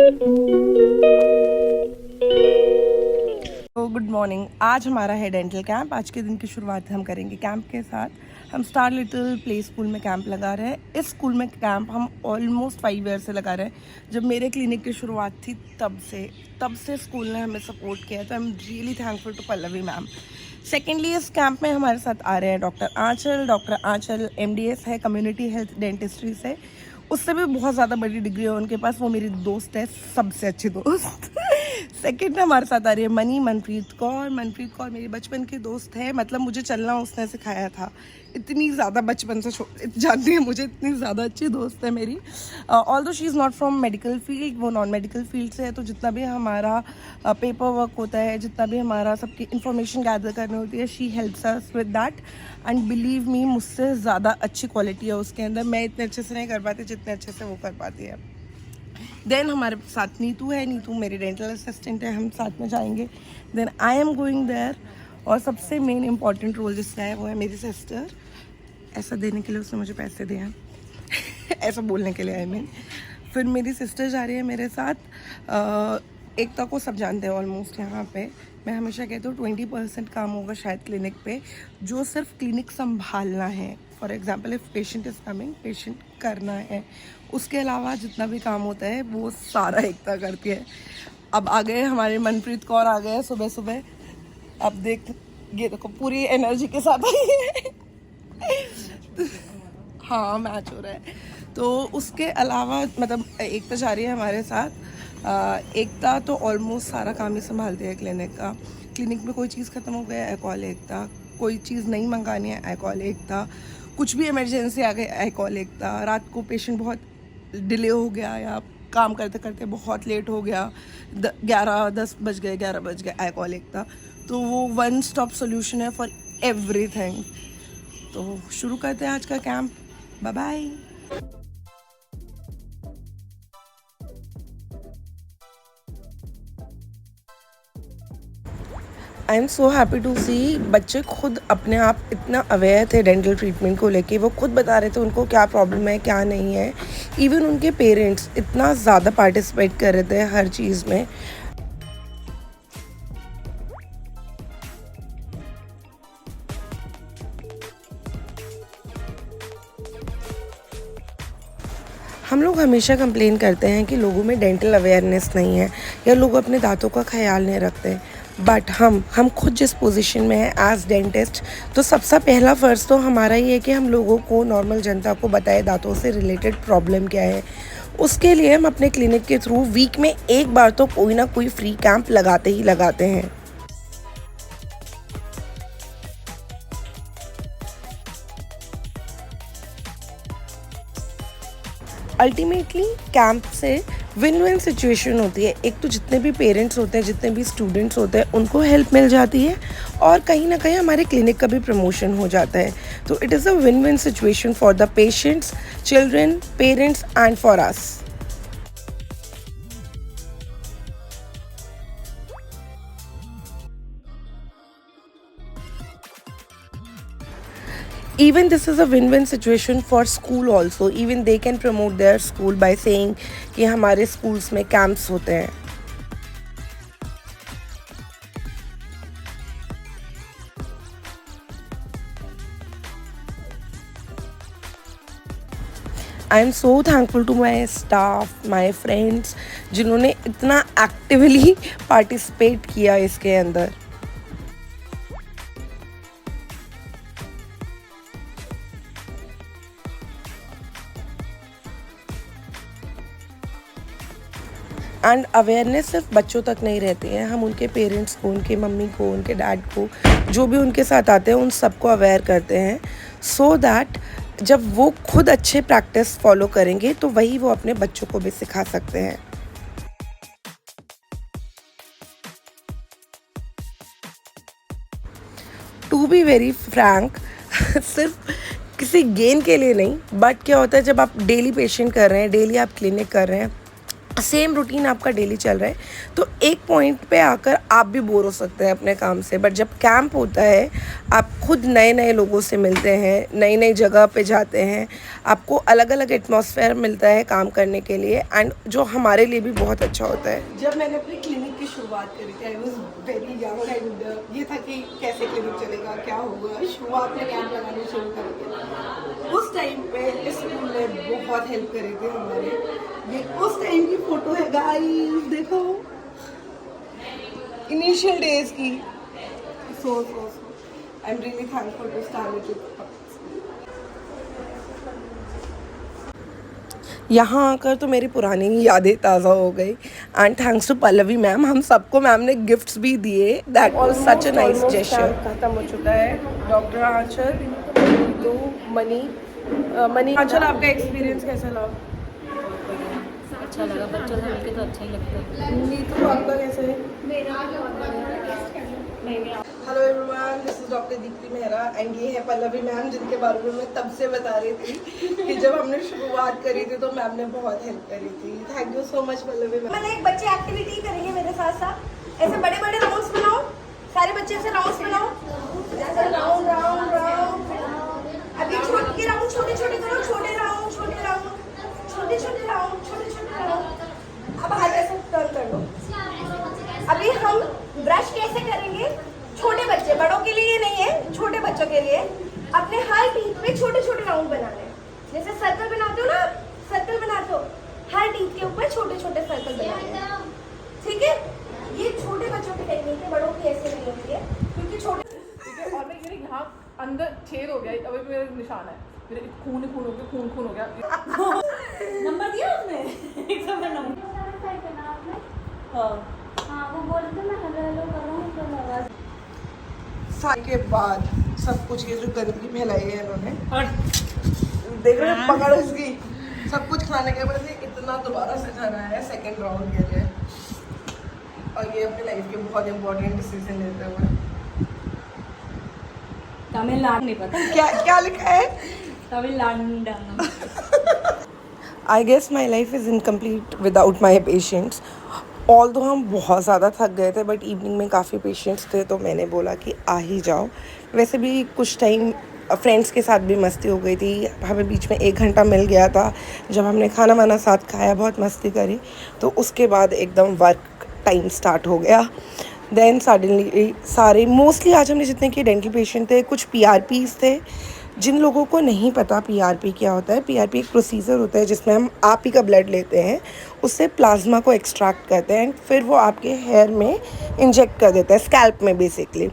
तो good morning. आज हमारा है डेंटल कैंप। आज के दिन की शुरुआत हम करेंगे कैंप के साथ। हम स्टार लिटिल प्ले स्कूल में कैंप लगा रहे हैं। इस स्कूल में कैंप हम ऑलमोस्ट 5 ईयर से लगा रहे हैं। जब मेरे क्लिनिक की शुरुआत थी तब से स्कूल ने हमें सपोर्ट किया है। तो I am really thankful to Pallavi ma'am. Secondly, इस कैंप में हमारे साथ आ रहे हैं डॉक्टर आंचल MDS है कम्युनिटी हेल्थ डेंटिस्ट्री से। उससे भी बहुत ज़्यादा बड़ी डिग्री है उनके पास। वो मेरी दोस्त है, सबसे अच्छी दोस्त। सेकंड हमारे साथ आ रही है मनप्रीत कौर मेरी बचपन की दोस्त है। मतलब मुझे चलना उसने सिखाया था। इतनी ज़्यादा बचपन से जानती है मुझे, इतनी ज़्यादा अच्छी दोस्त है मेरी। Although she is not from medical field, वो नॉन मेडिकल फील्ड से है। तो जितना भी हमारा पेपर वर्क होता है, जितना भी हमारा सबकी इन्फॉर्मेशन गैदर करनी होती है, she helps us with that. And believe me, मुझसे ज़्यादा अच्छी क्वालिटी है उसके अंदर। मैं इतने अच्छे से नहीं कर पाती जितने अच्छे से वो कर पाती है। देन हमारे साथ नीतू है। नीतू मेरी डेंटल असिस्टेंट है। हम साथ में जाएंगे। Then I am going there. और सबसे मेन इम्पॉर्टेंट रोल जिसका है वो है मेरी सिस्टर। ऐसा देने के लिए उसने मुझे पैसे दिए हैं। ऐसा बोलने के लिए आई मीन। फिर मेरी सिस्टर जा रही है मेरे साथ। एकता को सब जानते हैं ऑलमोस्ट यहाँ पे। मैं हमेशा कहती हूँ 20% काम होगा शायद क्लिनिक पे, जो सिर्फ क्लिनिक संभालना है। For example, if patient is coming, patient करना है। उसके अलावा जितना भी काम होता है वो सारा एकता करती है। अब आ गए हमारे मनप्रीत कौर, आ गए सुबह सुबह। अब देख, ये देखो पूरी एनर्जी के साथ आई है। हाँ, मैच हो रहा है। तो उसके अलावा मतलब एकता जा रही है हमारे साथ। एकता तो ऑलमोस्ट सारा काम ही संभालती है क्लिनिक का। क्लिनिक में कोई चीज़ ख़त्म हो गया, आई कॉल एकता। कोई चीज़ नहीं मंगानी है, आई कॉल एकता। कुछ भी इमरजेंसी आ गई, आई कॉल एकता। रात को पेशेंट बहुत डिले हो गया या काम करते करते बहुत लेट हो गया, 11-10 बज गए, 11 बज गए, आई कॉल एकता। तो वो वन स्टॉप सोल्यूशन है फॉर एवरीथिंग। तो शुरू करते हैं आज का camp. Bye bye. I am so happy to see बच्चे खुद अपने आप इतना अवेयर थे डेंटल ट्रीटमेंट को लेके। वो खुद बता रहे थे उनको क्या प्रॉब्लम है, क्या नहीं है। इवन उनके पेरेंट्स इतना ज़्यादा पार्टिसिपेट कर रहे थे हर चीज़ में। हम लोग हमेशा कंप्लेन करते हैं कि लोगों में डेंटल अवेयरनेस नहीं है या लोग अपने दांतों का ख्याल नहीं रखते। बट हम खुद जिस पोजीशन में हैं एज डेंटिस्ट, तो सबसे पहला फ़र्ज़ तो हमारा ही है कि हम लोगों को, नॉर्मल जनता को बताए दांतों से रिलेटेड प्रॉब्लम क्या है। उसके लिए हम अपने क्लिनिक के थ्रू वीक में एक बार तो कोई ना कोई फ्री कैंप लगाते ही लगाते हैं। अल्टीमेटली कैंप से विन विन सिचुएशन होती है। एक तो जितने भी पेरेंट्स होते हैं, जितने भी स्टूडेंट्स होते हैं, उनको हेल्प मिल जाती है और कहीं ना कहीं हमारे क्लिनिक का भी प्रमोशन हो जाता है। तो it is a win win situation for the patients, children, parents and for us. Even this is a win-win situation for school also. Even they can promote their school by saying कि हमारे schools में camps होते हैं। I am so thankful to my staff, my friends, जिन्होंने इतना actively participate किया इसके अंदर। एंड अवेयरनेस सिर्फ बच्चों तक नहीं रहती है, हम उनके पेरेंट्स को, उनके मम्मी को, उनके डैड को, जो भी उनके साथ आते हैं, उन सबको अवेयर करते हैं। सो दैट जब वो खुद अच्छे प्रैक्टिस फॉलो करेंगे तो वही वो अपने बच्चों को भी सिखा सकते हैं। टू बी वेरी फ्रैंक, सिर्फ किसी गेन के लिए नहीं, बट क्या होता है जब आप डेली पेशेंट कर रहे हैं, डेली आप क्लिनिक कर रहे हैं, सेम रूटीन आपका डेली चल रहा है, तो एक पॉइंट पे आकर आप भी बोर हो सकते हैं अपने काम से। बट जब कैंप होता है, आप खुद नए नए लोगों से मिलते हैं, नई नई जगह पे जाते हैं, आपको अलग अलग एटमॉस्फेयर मिलता है काम करने के लिए, एंड जो हमारे लिए भी बहुत अच्छा होता है। जब मैंने अपनी क्लिनिक की शुरुआत करी थी, I was very young, and ये था कि कैसे क्लिनिक चलेगा, क्या होगा। शुरुआत में कैंप लगाने शुरू करके उस टाइम पे इस स्कूल ने बहुत हेल्प करी थी हमारे। ये उस टाइम की फोटो है गाइस, देखो इनिशियल डेज की। So I am really thankful to start with. यहाँ आकर तो मेरी पुरानी यादें ताज़ा हो गई, and thanks to Pallavi ma'am, हम सबको मैम ने गिफ्ट्स भी दिए। That was such a nice gesture. खत्म हो चुका है। डॉक्टर आंचल, तो मनी आंचल, आपका एक्सपीरियंस कैसा लगा? अच्छा लगा, बच्चों से मिलकर तो अच्छा ही लगता है। नीतू, आपका कैसा है? Hello everyone, this is doctor Deepti Mehra, and ये है पल्लवी मैम, जिनके बारे में मैं तब से बता रही थी कि जब हमने शुरुआत करी थी तो मैम ने बहुत हेल्प करी थी। Thank you so much Pallavi ma'am. मैंने एक बच्चे एक्टिविटी करेंगे मेरे साथ साथ। ऐसे बड़े बड़े राउंड्स बनाओ, सारे बच्चे ऐसे राउंड्स बनाओ, ऐसे राउंड राउंड राउंड। अभी छोटे राउंड छोटे छोटे करो, छोटे राउंड छोटे राउंड, छोटे छोटे राउंड छोटे छोटे राउंड। अब हाथ ऐसे टर्न कर लो। अभी हम ब्रश कैसे करेंगे, छोटे बच्चे, बड़ों के लिए नहीं है, छोटे बच्चों के लिए। अपने हर टीथ पे छोटे छोटे राउंड बनाने हैं। जैसे सर्कल बनाते हो ना, सर्कल बनाते हो, हर टीथ के ऊपर छोटे छोटे सर्कल बनाने हैं, ठीक है? ये छोटे बच्चों की टेक्निक है, बड़ों की ऐसे नहीं होती है, क्योंकि छोटे, ठीक है। और मैं ये यहाँ अंदर छेद हो गया, अभी मेरा निशान है, मेरे खून हो गया, खून हो गया। नंबर दिया उसने? एक सब नंबर। हाँ, वो बोल रहे थे मैं हेलो हेलो कर रहा हूँ, तो आवाज के बाद सब कुछ, ये जो गंदगी फैलाई है इन्होंने, देख रहे हैं, पकड़ इसकी। सब कुछ खाने के बाद ये इतना दोबारा से खाना है सेकंड राउंड के लिए, और ये अपनी लाइफ के बहुत इंपॉर्टेंट डिसीजन लेते हुए। तमिलनाडु नहीं पता क्या क्या लिखा है? Tamil Nadu. I guess my life is incomplete without my patients. Although हम बहुत ज़्यादा थक गए थे, बट इवनिंग में काफ़ी पेशेंट्स थे, तो मैंने बोला कि आ ही जाओ। वैसे भी कुछ टाइम फ्रेंड्स के साथ भी मस्ती हो गई थी, हमें बीच में 1 घंटा मिल गया था जब हमने खाना वाना साथ खाया, बहुत मस्ती करी। तो उसके बाद एकदम वर्क टाइम स्टार्ट हो गया। देन सडनली सारे, मोस्टली आज हमने जितने कि डेंटल पेशेंट थे, कुछ PRPs थे। जिन लोगों को नहीं पता PRP क्या होता है, PRP एक प्रोसीजर होता है जिसमें हम आप ही का ब्लड लेते हैं, उससे प्लाज्मा को एक्सट्रैक्ट करते हैं, एंड फिर वो आपके हेयर में इंजेक्ट कर देता है, स्कैल्प में बेसिकली।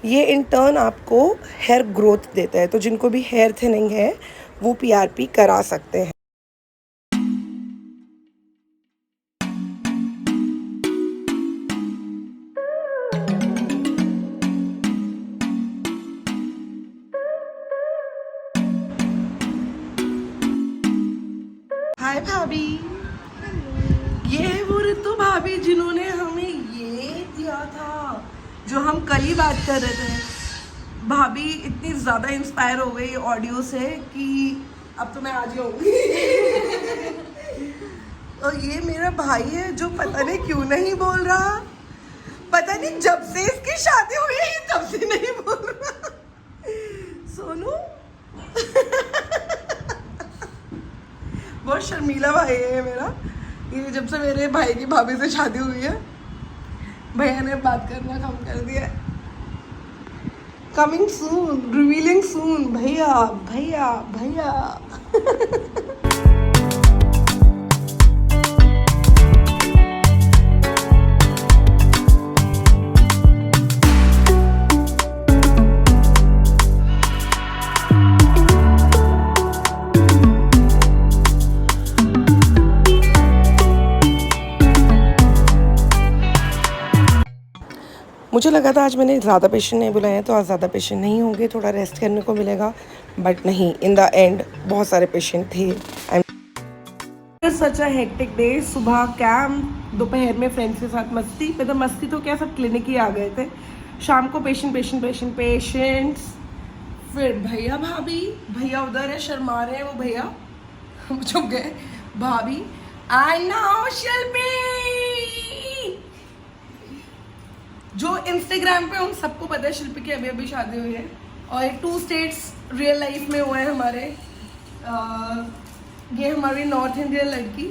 ये इन टर्न आपको हेयर ग्रोथ देता है, तो जिनको भी हेयर थिनिंग है वो PRP करा सकते हैं। हाय भाभी, ये है वो ऋतु भाभी जिन्होंने हमें ये दिया था जो हम कल ही बात कर रहे थे। भाभी इतनी ज़्यादा इंस्पायर हो गई ऑडियो से कि अब तो मैं आज ही होंगी। और ये मेरा भाई है जो पता नहीं क्यों नहीं बोल रहा, पता नहीं जब से इसकी शादी हुई है तब से नहीं बोल रहा। सोनू बहुत शर्मीला भाई है मेरा। ये जब से मेरे भाई की भाभी से शादी हुई है, भैया ने बात करना कम कर दिया। कमिंग सून, रिवीलिंग सून, भैया भैया भैया। मुझे लगा था आज मैंने ज़्यादा पेशेंट नहीं बुलाए हैं, तो आज ज़्यादा पेशेंट नहीं होंगे, थोड़ा रेस्ट करने को मिलेगा, बट नहीं, इन द एंड बहुत सारे पेशेंट थे। सच अ हेक्टिक डे। सुबह कैम्प, दोपहर में फ्रेंड्स के साथ मस्ती, मतलब मस्ती तो क्या, सब क्लिनिक ही आ गए थे। शाम को पेशेंट्स, फिर भैया भाभी, भैया उधर है शर्मा रहे हैं वो भैया, चुप गए, भाभी, I know शिल्पी, जो इंस्टाग्राम पे उन सबको पता है शिल्पी की अभी अभी शादी हुई है और 2 स्टेट्स रियल लाइफ में हुए हैं हमारे। ये हमारी नॉर्थ इंडियन लड़की,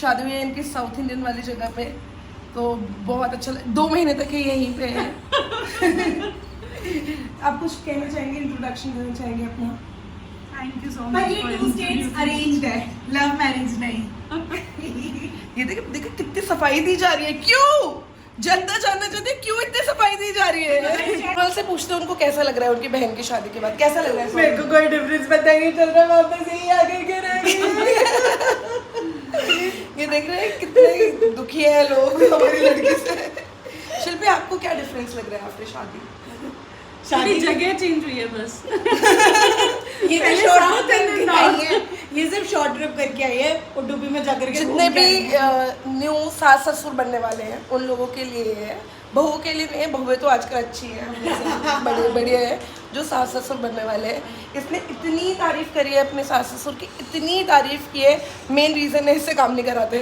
शादी हुई है इनकी साउथ इंडियन वाली जगह पे, तो बहुत अच्छा 2 महीने तक ये यहीं पे है। आप कुछ कहना चाहेंगे, इंट्रोडक्शन देना चाहेंगे अपना? थैंक यू सो पर मच। ये 2 स्टेट्स अरेंज्ड है, लव मैरिज नहीं। ये देखो देखो कितनी सफाई दी जा रही है, क्यों? जनता जानना चाहती है क्यों इतनी सफाई दी जा रही है। कल से पूछते हैं उनको कैसा लग रहा है उनकी बहन की शादी के बाद, कैसा लग रहा है? मेरे को कोई डिफरेंस पता नहीं चल रहा, वापस यही आगे के रह गई। ये देख रहे हैं कितने दुखी है लोग हमारी लड़की से। शिल्पी आपको क्या डिफरेंस लग रहा है आफ्टर शादी? शादी जगह चेंज हुई है बस। ये तो शॉर्ट ट्रिप करके आई है, ये सिर्फ शॉर्ट ट्रिप करके आई है उडुपी में जाकर के जितने घूम के भी आई है। न्यू सास ससुर बनने वाले हैं उन लोगों के लिए ये है, बहू के लिए नहीं है। बहुएं तो आजकल अच्छी है, बड़े बढ़िया है। जो सास ससुर बनने वाले हैं, इसने इतनी तारीफ करी है अपने सास ससुर की, इतनी तारीफ की है, मेन रीजन है इससे काम नहीं कराते।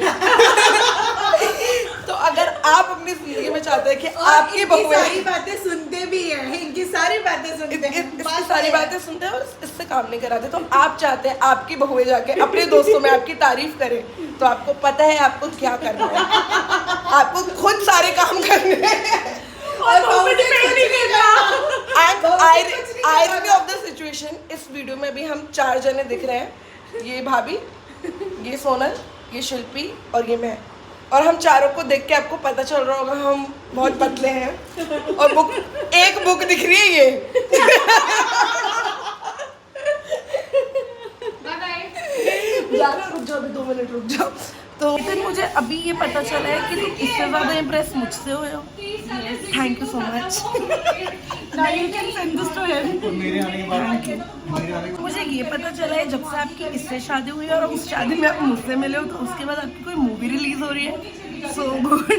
तो अगर आप अपनी जिंदगी में चाहते हैं कि आपकी बहुएं सारी बातें सुनते भी हैं, इनकी सारी बातें सुनते हैं, इसकी सारी बातें सुनते हैं और इससे काम नहीं कराते, तो आप चाहते हैं आपकी बहुएं जाके अपने दोस्तों में आपकी तारीफ करें, तो आपको पता है आपको क्या करना है। आपको खुद सारे काम करने हैं। और कंपटीशन नहीं करना। And irony of the situation, इस वीडियो में भी हम 4 जने दिख रहे हैं। ये भाभी, ये सोनल, ये शिल्पी और ये मैं। और हम चारों को देख के आपको पता चल रहा होगा हम बहुत पतले हैं। और एक बुक दिख रही है ये। रुक जाओ अभी 2 मिनट रुक जाओ। तो लेकिन मुझे अभी ये पता चला है कि तुम इससे ज़्यादा इम्प्रेस मुझसे हुए हो। Thank you so much. मुझे ये पता चला है जब से आपकी इससे शादी हुई है और उस शादी में आप मुझसे मिले हो, तो उसके बाद आपकी कोई मूवी रिलीज हो रही है। So good,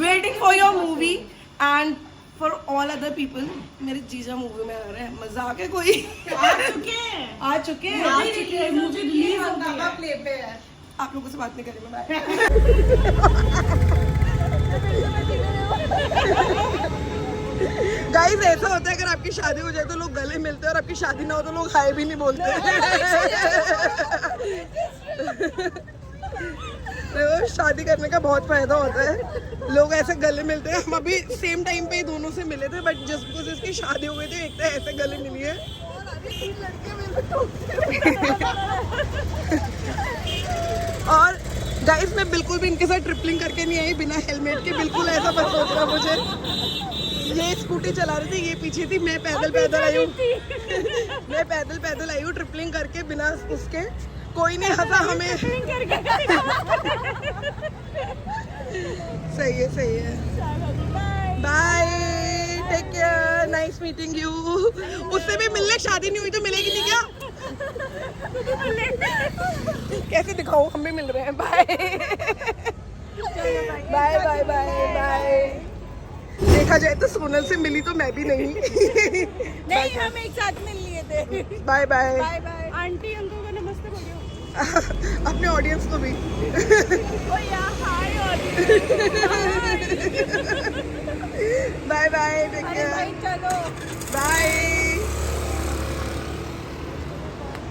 waiting for your movie and for all other people. मेरे जीजा मूवी में आ रहे हैं, मजाक है कोई? आ चुके हैं, मुझे रिलीज होगा प्ले पे है। आप लोगों से बात नहीं करेंगे, बाय। गाइस ऐसा होता है अगर आपकी शादी हो जाए तो लोग गले मिलते हैं और आपकी शादी ना हो तो लोग हाय भी नहीं बोलते। तो शादी करने का बहुत फायदा होता है, लोग ऐसे गले मिलते हैं। हम अभी सेम टाइम पे ही दोनों से मिले थे, बट जस्ट बिकॉज इसकी शादी हो गई थी एक तो ऐसे गले मिली है। और गाइस मैं बिल्कुल भी इनके साथ ट्रिपलिंग करके नहीं आई बिना हेलमेट के, बिल्कुल ऐसा मत सोचना मुझे। ये स्कूटी चला रही थी, ये पीछे थी, मैं पैदल आई हूँ। मैं पैदल आई हूँ ट्रिपलिंग करके बिना उसके। कोई नहीं हंसा हमें। सही है। Bye, take care, nice meeting you. उससे भी मिलने, शादी नहीं हुई तो मिलेगी नहीं क्या? कैसे दिखाऊं, हम भी मिल रहे हैं। Bye bye bye bye bye. देखा जाए तो सोनल से मिली तो मैं भी नहीं। नहीं, हम एक साथ मिल लिए थे। Bye bye. Bye bye. Aunty uncle को नमस्ते बोलियो अपने ऑडियंस को भी। बाय बाय, टेक केयर, चलो बाय।